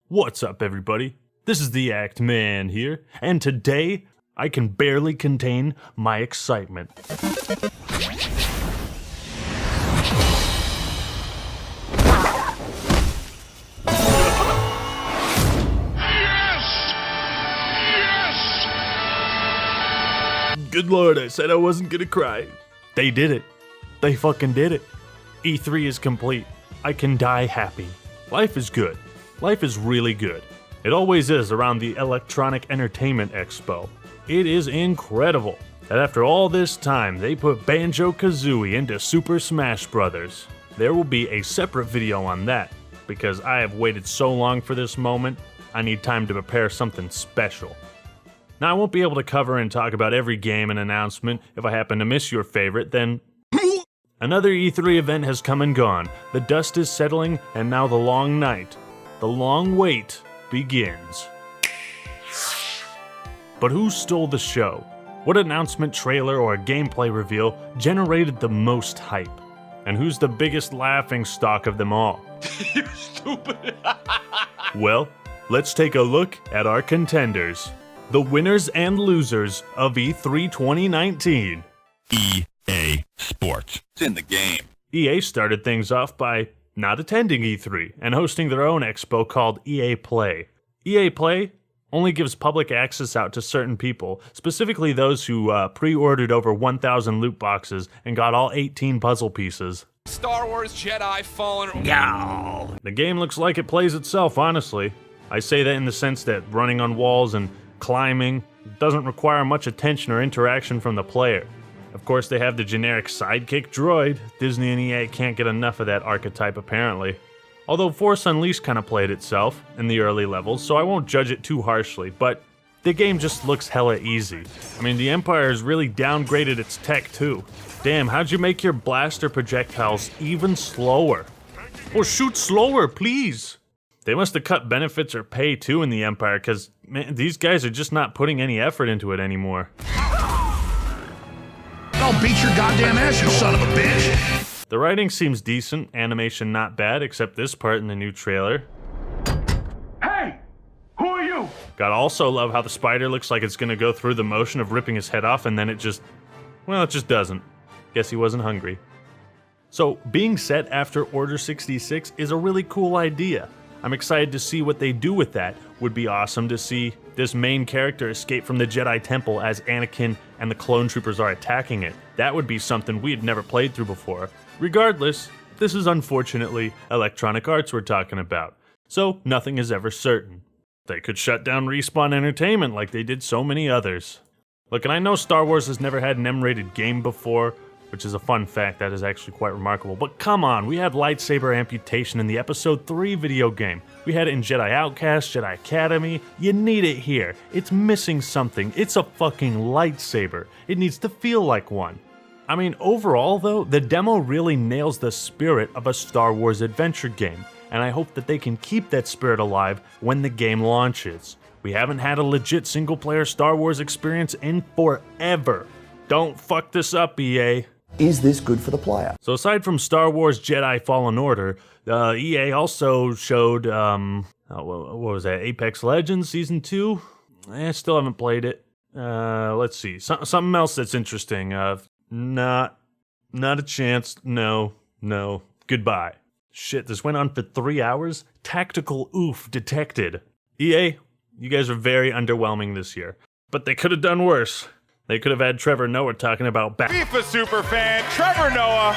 What's up, everybody? This is the Act Man here, and today I can barely contain my excitement. Good lord, I said I wasn't gonna cry. They did it. They fucking did it. E3 is complete. I can die happy. Life is good. Life is really good. It always is around the Electronic Entertainment Expo. It is incredible that after all this time, they put Banjo-Kazooie into Super Smash Bros. There will be a separate video on that, because I have waited so long for this moment, I need time to prepare something special. Now, I won't be able to cover and talk about every game and announcement. If I happen to miss your favorite, then another E3 event has come and gone. The dust is settling, and now the long night, the long wait begins. But who stole the show? What announcement, trailer, or gameplay reveal generated the most hype? And who's the biggest laughingstock of them all? You stupid. Well, let's take a look at our contenders. The winners and losers of E3 2019. EA Sports. It's in the game. EA started things off by not attending E3 and hosting their own expo called EA Play. EA Play only gives public access out to certain people, specifically those who pre-ordered over 1,000 loot boxes and got all 18 puzzle pieces. Star Wars Jedi Fallen. The game looks like it plays itself, honestly. I say that in the sense that running on walls and climbing doesn't require much attention or interaction from the player. Of course, they have the generic sidekick droid. Disney and EA can't get enough of that archetype, apparently. Although Force Unleashed kind of played itself in the early levels, so I won't judge it too harshly, but the game just looks hella easy. I mean, the Empire has really downgraded its tech too. Damn, how'd you make your blaster projectiles even slower? Or shoot slower, please! They must have cut benefits or pay too in the Empire, cause man, these guys are just not putting any effort into it anymore. I'll beat your goddamn ass, you son of a bitch! The writing seems decent, animation not bad, except this part in the new trailer. Hey! Who are you? Gotta also love how the spider looks like it's gonna go through the motion of ripping his head off and then it just doesn't. Guess he wasn't hungry. So, being set after Order 66 is a really cool idea. I'm excited to see what they do with that. Would be awesome to see this main character escape from the Jedi Temple as Anakin and the clone troopers are attacking it. That would be something we had never played through before. Regardless, this is unfortunately Electronic Arts we're talking about, so nothing is ever certain. They could shut down Respawn Entertainment like they did so many others. Look, and I know Star Wars has never had an M-rated game before, which is a fun fact that is actually quite remarkable, but come on, we had lightsaber amputation in the Episode 3 video game. We had it in Jedi Outcast, Jedi Academy. You need it here. It's missing something. It's a fucking lightsaber. It needs to feel like one. I mean, overall though, the demo really nails the spirit of a Star Wars adventure game, and I hope that they can keep that spirit alive when the game launches. We haven't had a legit single-player Star Wars experience in forever. Don't fuck this up, EA. Is this good for the player? So aside from Star Wars Jedi Fallen Order, EA also showed, what was that, Apex Legends Season 2? I still haven't played it. Let's see, something else that's interesting. Not a chance, no, goodbye. Shit, this went on for 3 hours? Tactical oof detected. EA, you guys are very underwhelming this year. But they could have done worse. They could have had Trevor Noah talking about FIFA superfan Trevor Noah.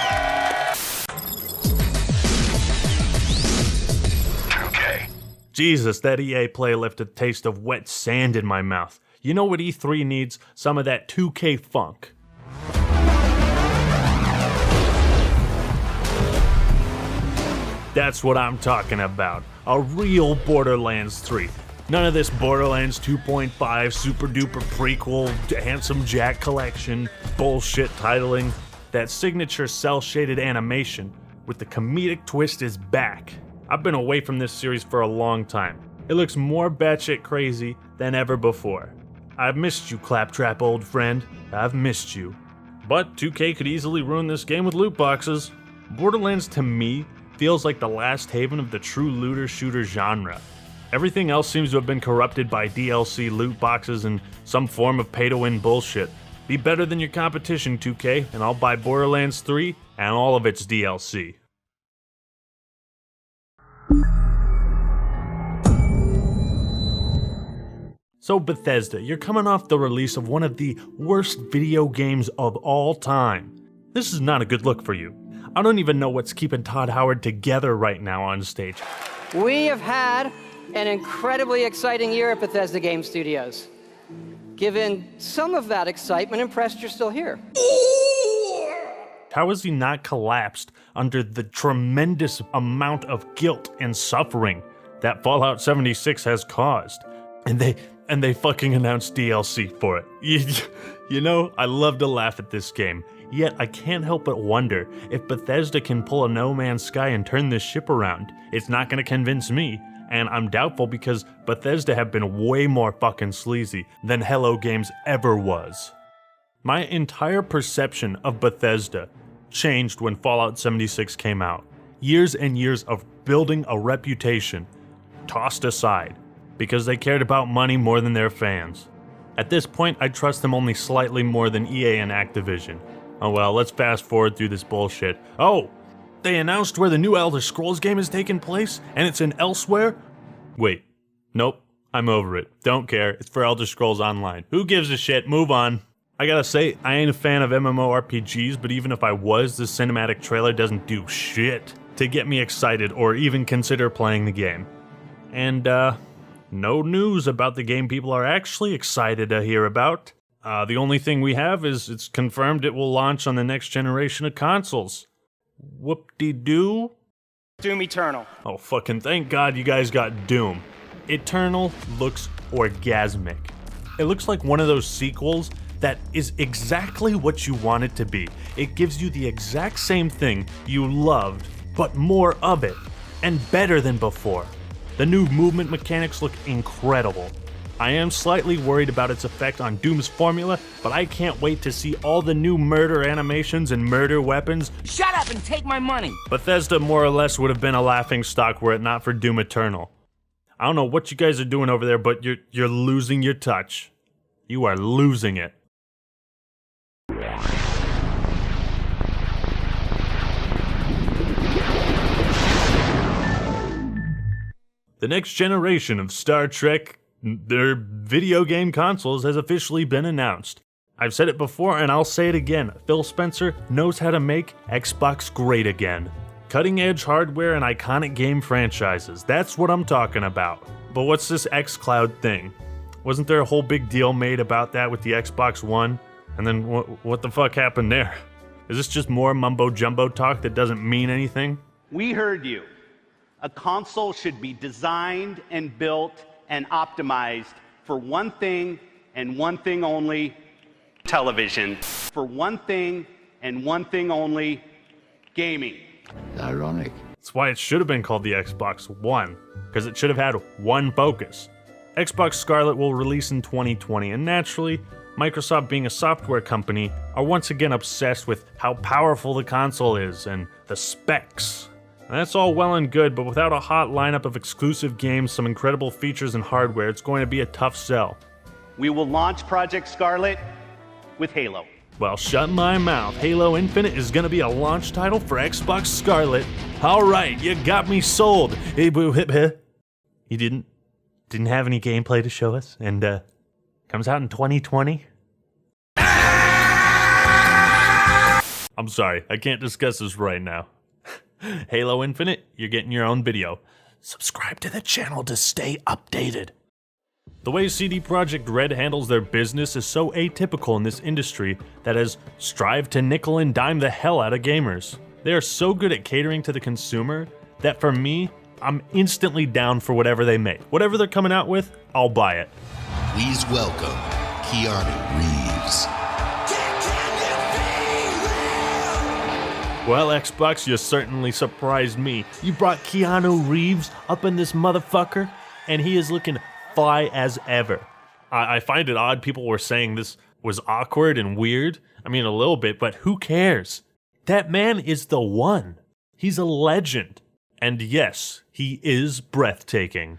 2K. Jesus, that EA play left a taste of wet sand in my mouth. You know what E3 needs? Some of that 2K funk. That's what I'm talking about. A real Borderlands 3. None of this Borderlands 2.5 super duper prequel, Handsome Jack collection, bullshit titling. That signature cel-shaded animation with the comedic twist is back. I've been away from this series for a long time. It looks more batshit crazy than ever before. I've missed you, Claptrap old friend. I've missed you. But 2K could easily ruin this game with loot boxes. Borderlands to me feels like the last haven of the true looter shooter genre. Everything else seems to have been corrupted by DLC loot boxes and some form of pay-to-win bullshit. Be better than your competition, 2K, and I'll buy Borderlands 3 and all of its DLC. So Bethesda, you're coming off the release of one of the worst video games of all time. This is not a good look for you. I don't even know what's keeping Todd Howard together right now on stage. We have had an incredibly exciting year at Bethesda Game Studios. Given some of that excitement, impressed you're still here. How has he not collapsed under the tremendous amount of guilt and suffering that Fallout 76 has caused? And they fucking announced DLC for it. You know, I love to laugh at this game, yet I can't help but wonder if Bethesda can pull a No Man's Sky and turn this ship around. It's not gonna convince me, and I'm doubtful because Bethesda have been way more fucking sleazy than Hello Games ever was. My entire perception of Bethesda changed when Fallout 76 came out. Years and years of building a reputation tossed aside because they cared about money more than their fans. At this point, I trust them only slightly more than EA and Activision. Oh well, let's fast forward through this bullshit. Oh! They announced where the new Elder Scrolls game is taking place, and it's in Elsewhere? Wait. Nope. I'm over it. Don't care. It's for Elder Scrolls Online. Who gives a shit? Move on. I gotta say, I ain't a fan of MMORPGs, but even if I was, this cinematic trailer doesn't do shit to get me excited or even consider playing the game. And, no news about the game people are actually excited to hear about. The only thing we have is it's confirmed it will launch on the next generation of consoles. Whoop-de-doo? Doom Eternal. Oh, fucking thank God you guys got Doom. Eternal looks orgasmic. It looks like one of those sequels that is exactly what you want it to be. It gives you the exact same thing you loved, but more of it, and better than before. The new movement mechanics look incredible. I am slightly worried about its effect on Doom's formula, but I can't wait to see all the new murder animations and murder weapons. Shut up and take my money. Bethesda more or less would have been a laughingstock were it not for Doom Eternal. I don't know what you guys are doing over there, but you're losing your touch. You are losing it. The next generation of Star Trek, their video game consoles, has officially been announced. I've said it before and I'll say it again. Phil Spencer knows how to make Xbox great again. Cutting edge hardware and iconic game franchises. That's what I'm talking about. But what's this xCloud thing? Wasn't there a whole big deal made about that with the Xbox One? And then what the fuck happened there? Is this just more mumbo jumbo talk that doesn't mean anything? We heard you. A console should be designed and built and optimized for one thing and one thing only: television. For one thing and one thing only: gaming. Ironic. That's why it should have been called the Xbox One, because it should have had one focus. Xbox Scarlet will release in 2020, and naturally, Microsoft, being a software company, are once again obsessed with how powerful the console is and the specs. And that's all well and good, but without a hot lineup of exclusive games, some incredible features and hardware, it's going to be a tough sell. We will launch Project Scarlet with Halo. Well, shut my mouth. Halo Infinite is gonna be a launch title for Xbox Scarlet. Alright, you got me sold. Hey, boo, hip, hip. You didn't have any gameplay to show us, and, comes out in 2020? I'm sorry, I can't discuss this right now. Halo Infinite, you're getting your own video. Subscribe to the channel to stay updated. The way CD Projekt Red handles their business is so atypical in this industry that has strived to nickel and dime the hell out of gamers. They are so good at catering to the consumer that for me, I'm instantly down for whatever they make. Whatever they're coming out with, I'll buy it. Please welcome Keanu Reeves. Well, Xbox, you certainly surprised me. You brought Keanu Reeves up in this motherfucker, and he is looking fly as ever. I find it odd people were saying this was awkward and weird. I mean, a little bit, but who cares? That man is the one. He's a legend. And yes, he is breathtaking.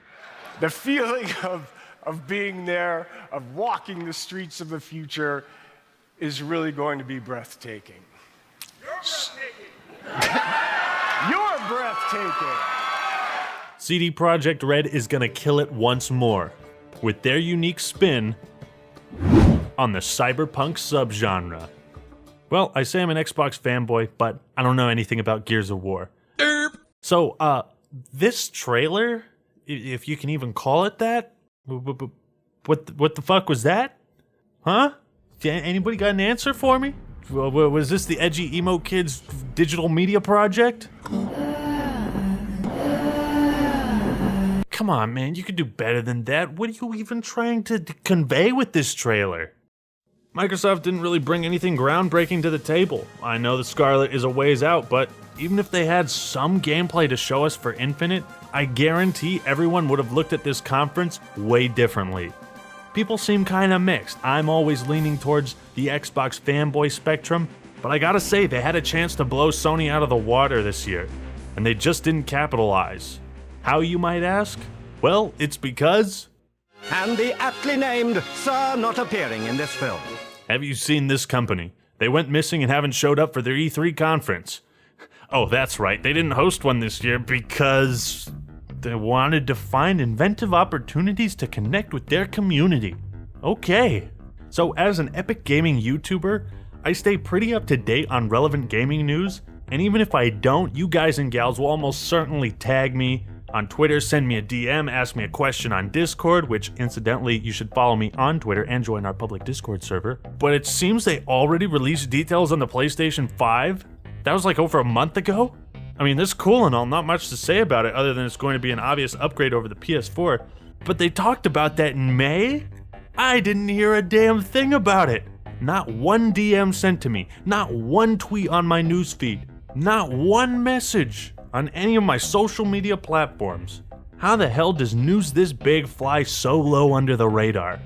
The feeling of being there, of walking the streets of the future, is really going to be breathtaking. You're breathtaking. CD Projekt Red is gonna kill it once more, with their unique spin on the cyberpunk subgenre. Well, I say I'm an Xbox fanboy, but I don't know anything about Gears of War. So, this trailer, if you can even call it that, what the fuck was that? Huh? Anybody got an answer for me? Was this the edgy emo kids digital media project? Come on, man, you could do better than that. What are you even trying to convey with this trailer? Microsoft didn't really bring anything groundbreaking to the table. I know the Scarlet is a ways out, but even if they had some gameplay to show us for Infinite, I guarantee everyone would have looked at this conference way differently. People seem kinda mixed. I'm always leaning towards the Xbox fanboy spectrum, but I gotta say they had a chance to blow Sony out of the water this year, and they just didn't capitalize. How, you might ask? Well, it's because... And the aptly named Sir not appearing in this film. Have you seen this company? They went missing and haven't showed up for their E3 conference. Oh, that's right, they didn't host one this year because they wanted to find inventive opportunities to connect with their community. Okay. So as an Epic Gaming YouTuber, I stay pretty up to date on relevant gaming news, and even if I don't, you guys and gals will almost certainly tag me on Twitter, send me a DM, ask me a question on Discord, which incidentally, you should follow me on Twitter and join our public Discord server. But it seems they already released details on the PlayStation 5? That was like over a month ago? I mean, this is cool and all, not much to say about it other than it's going to be an obvious upgrade over the PS4. But they talked about that in May? I didn't hear a damn thing about it. Not one DM sent to me, not one tweet on my newsfeed, not one message on any of my social media platforms. How the hell does news this big fly so low under the radar?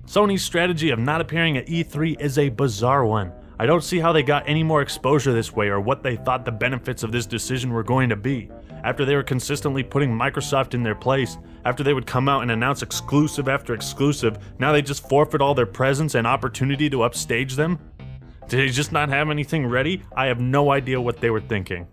Sony's strategy of not appearing at E3 is a bizarre one. I don't see how they got any more exposure this way or what they thought the benefits of this decision were going to be. After they were consistently putting Microsoft in their place, after they would come out and announce exclusive after exclusive, now they just forfeit all their presence and opportunity to upstage them? Did they just not have anything ready? I have no idea what they were thinking.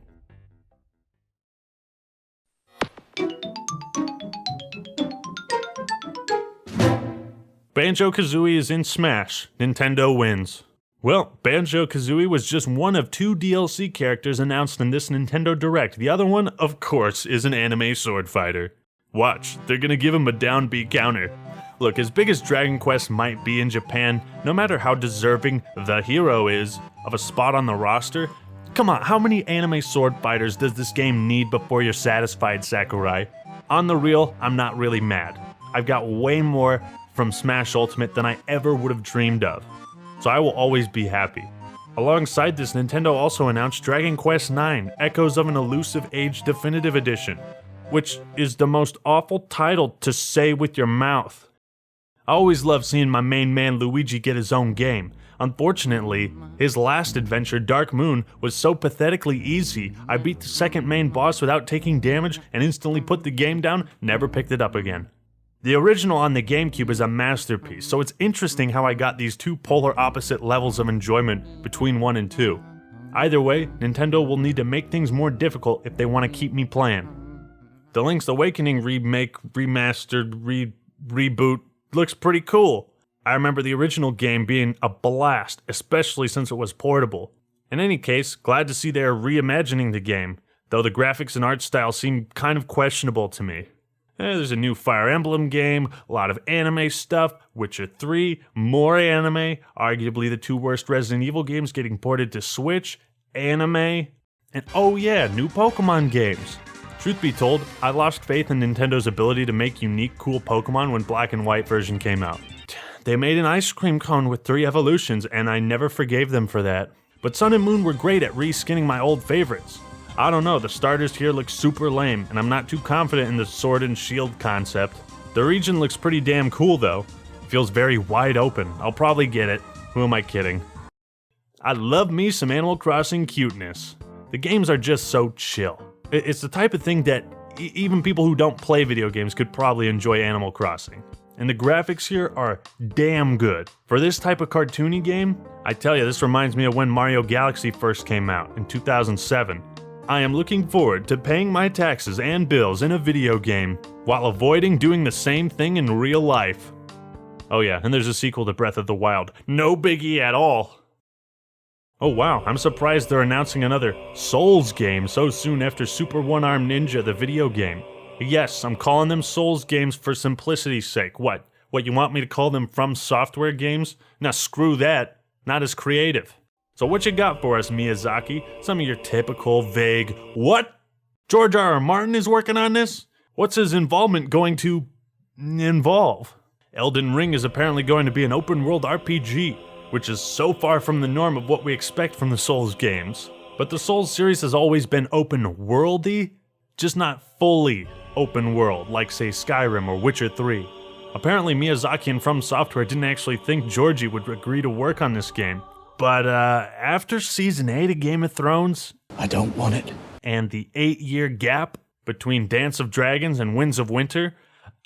Banjo-Kazooie is in Smash. Nintendo wins. Well, Banjo-Kazooie was just one of 2 DLC characters announced in this Nintendo Direct. The other one, of course, is an anime sword fighter. Watch, they're gonna give him a down B counter. Look, as big as Dragon Quest might be in Japan, no matter how deserving the hero is of a spot on the roster, come on, how many anime sword fighters does this game need before you're satisfied, Sakurai? On the real, I'm not really mad. I've got way more from Smash Ultimate than I ever would have dreamed of, so I will always be happy. Alongside this, Nintendo also announced Dragon Quest IX, Echoes of an Elusive Age Definitive Edition, which is the most awful title to say with your mouth. I always love seeing my main man Luigi get his own game. Unfortunately, his last adventure, Dark Moon, was so pathetically easy, I beat the second main boss without taking damage and instantly put the game down, never picked it up again. The original on the GameCube is a masterpiece, so it's interesting how I got these 2 polar opposite levels of enjoyment between 1 and 2. Either way, Nintendo will need to make things more difficult if they want to keep me playing. The Link's Awakening remake, remastered, reboot looks pretty cool. I remember the original game being a blast, especially since it was portable. In any case, glad to see they are reimagining the game, though the graphics and art style seem kind of questionable to me. There's a new Fire Emblem game, a lot of anime stuff, Witcher 3, more anime, arguably the 2 worst Resident Evil games getting ported to Switch, anime, and oh yeah, new Pokemon games. Truth be told, I lost faith in Nintendo's ability to make unique, cool Pokemon when Black and White version came out. They made an ice cream cone with 3 evolutions, and I never forgave them for that. But Sun and Moon were great at reskinning my old favorites. I don't know, the starters here look super lame, and I'm not too confident in the sword and shield concept. The region looks pretty damn cool though. It feels very wide open. I'll probably get it. Who am I kidding? I love me some Animal Crossing cuteness. The games are just so chill. It's the type of thing that, even people who don't play video games could probably enjoy Animal Crossing. And the graphics here are damn good. For this type of cartoony game, I tell you, this reminds me of when Mario Galaxy first came out in 2007. I am looking forward to paying my taxes and bills in a video game while avoiding doing the same thing in real life. Oh yeah, and there's a sequel to Breath of the Wild. No biggie at all. Oh wow, I'm surprised they're announcing another Souls game so soon after Super One-Armed Ninja, the video game. Yes, I'm calling them Souls games for simplicity's sake. What, you want me to call them From Software games? Now screw that, not as creative. So what you got for us, Miyazaki? Some of your typical vague, what? George R.R. Martin is working on this? What's his involvement going to involve? Elden Ring is apparently going to be an open-world RPG, which is so far from the norm of what we expect from the Souls games. But the Souls series has always been open-worldy, just not fully open-world, like say Skyrim or Witcher 3. Apparently Miyazaki and From Software didn't actually think Georgie would agree to work on this game. But after Season 8 of Game of Thrones, I don't want it. And the 8-year gap between Dance of Dragons and Winds of Winter,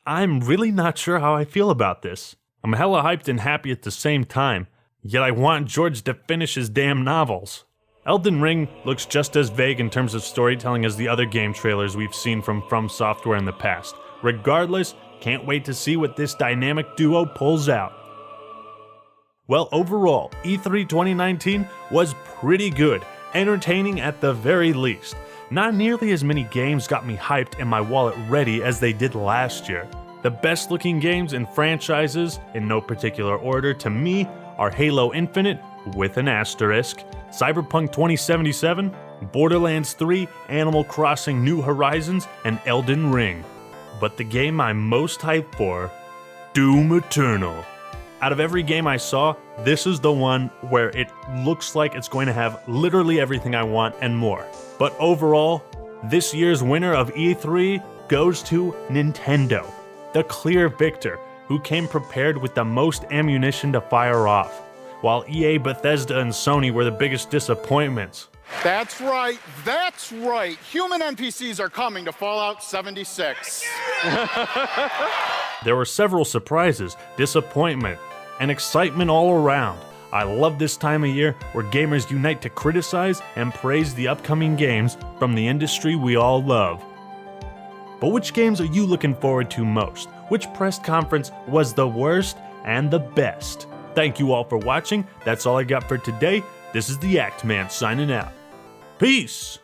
I'm really not sure how I feel about this. I'm hella hyped and happy at the same time, yet I want George to finish his damn novels. Elden Ring looks just as vague in terms of storytelling as the other game trailers we've seen from Software in the past. Regardless, can't wait to see what this dynamic duo pulls out. Well, overall, E3 2019 was pretty good, entertaining at the very least. Not nearly as many games got me hyped and my wallet ready as they did last year. The best looking games and franchises, in no particular order to me, are Halo Infinite, with an asterisk, Cyberpunk 2077, Borderlands 3, Animal Crossing New Horizons, and Elden Ring. But the game I'm most hyped for, Doom Eternal. Out of every game I saw, this is the one where it looks like it's going to have literally everything I want and more. But overall, this year's winner of E3 goes to Nintendo, the clear victor, who came prepared with the most ammunition to fire off, while EA, Bethesda, and Sony were the biggest disappointments. That's right, that's right. Human NPCs are coming to Fallout 76. There were several surprises, disappointment, and excitement all around. I love this time of year where gamers unite to criticize and praise the upcoming games from the industry we all love. But which games are you looking forward to most? Which press conference was the worst and the best? Thank you all for watching. That's all I got for today. This is the Act Man signing out. Peace!